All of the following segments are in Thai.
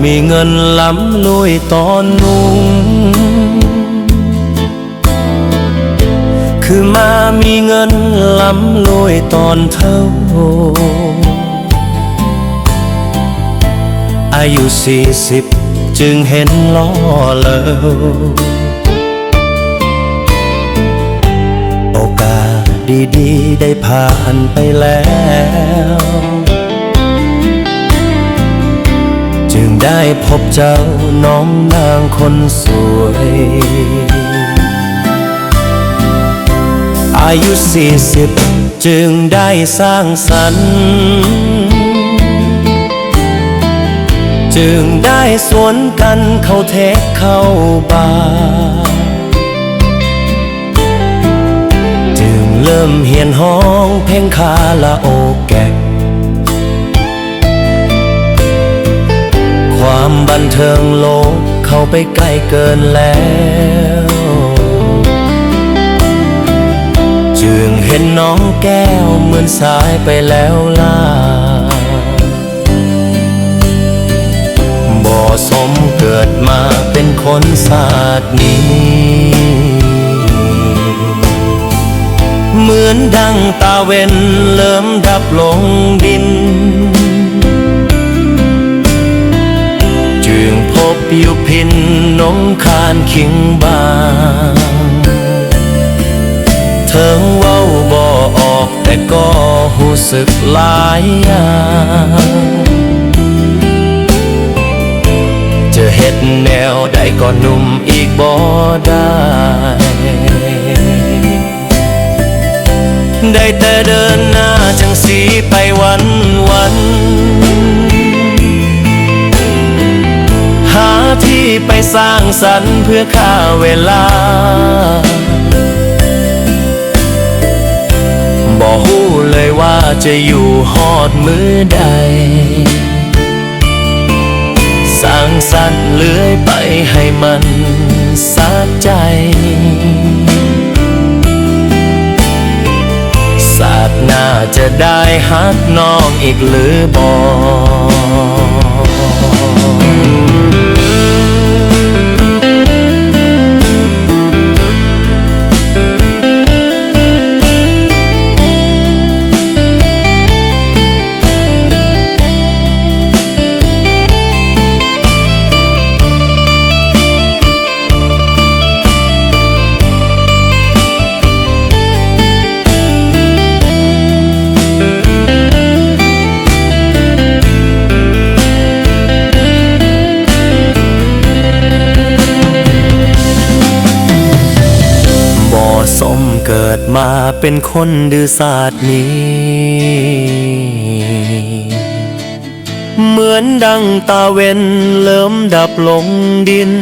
มีเงินล้ำรวยตอนนุ่งคือมามีเงินล้ำรวยตอนเท่าอายุ40จึงเห็นล้อเลิวโอกาสดีๆได้ผ่านไปแล้วจึงได้พบเจ้าน้องนางคนสวยอายุ40จึงได้สร้างสรรค์จึงได้สวนกันเข้าเทคเข้าบาร์จึงเริ่มเหียนห้องเพลงคาราโอเกะความบันเทิงโลกเข้าไปใกล้เกินแล้วจึงเห็นน้องแก้วเหมือนสายไปแล้วล่ะบ่สมเกิดมาเป็นคนศาสตร์นี้เหมือนดังตาเว้นเริ่มดับลงดินจึงพบอยู่พินน้องคานคิงบางเธอเว้าบ่ออกแต่ก็รู้สึกหลายอย่างจะเฮ็ดแนวใดก็หนุ่มอีกบ่ได้ได้แต่เดินหน้าจังสีไปวันหาที่ไปสร้างสรรค์เพื่อฆ่าเวลาบ่ฮู้เลยว่าจะอยู่ฮอดมื้อใดสร้างสรรค์เลื่อยไปให้มันสะใจศาสตร์หน้าจะได้ฮักน้องอีกหรือบ่สมเกิดมาเป็นคนดื้อศาสตร์นี้เหมือนดังตาเว้นเริ่มดับลงดิน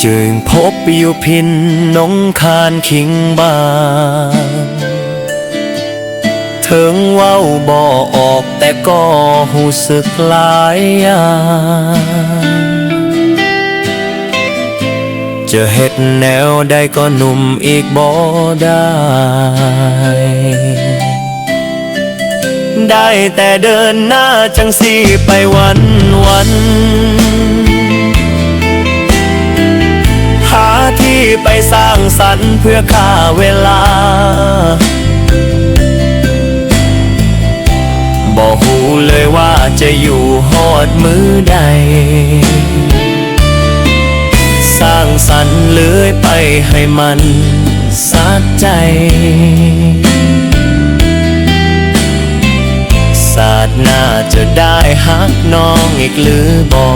จึงพบอยู่พินน้องคานคิงบางถึงเว้าบ่ออกแต่ก็รู้สึกหลายอย่างจะเฮ็ดแนวใดก็หนุ่มอีกบ่ได้ได้แต่เดินหน้าจังสีไปวันหาที่ไปสร้างสรรค์เพื่อฆ่าเวลาบ่ฮู้เลยว่าจะอยู่ฮอดมื้อใดสร้างสรรค์เลื่อยไปให้มันสะใจศาสตร์หน้าจะได้ฮักน้องอีกหรือบ่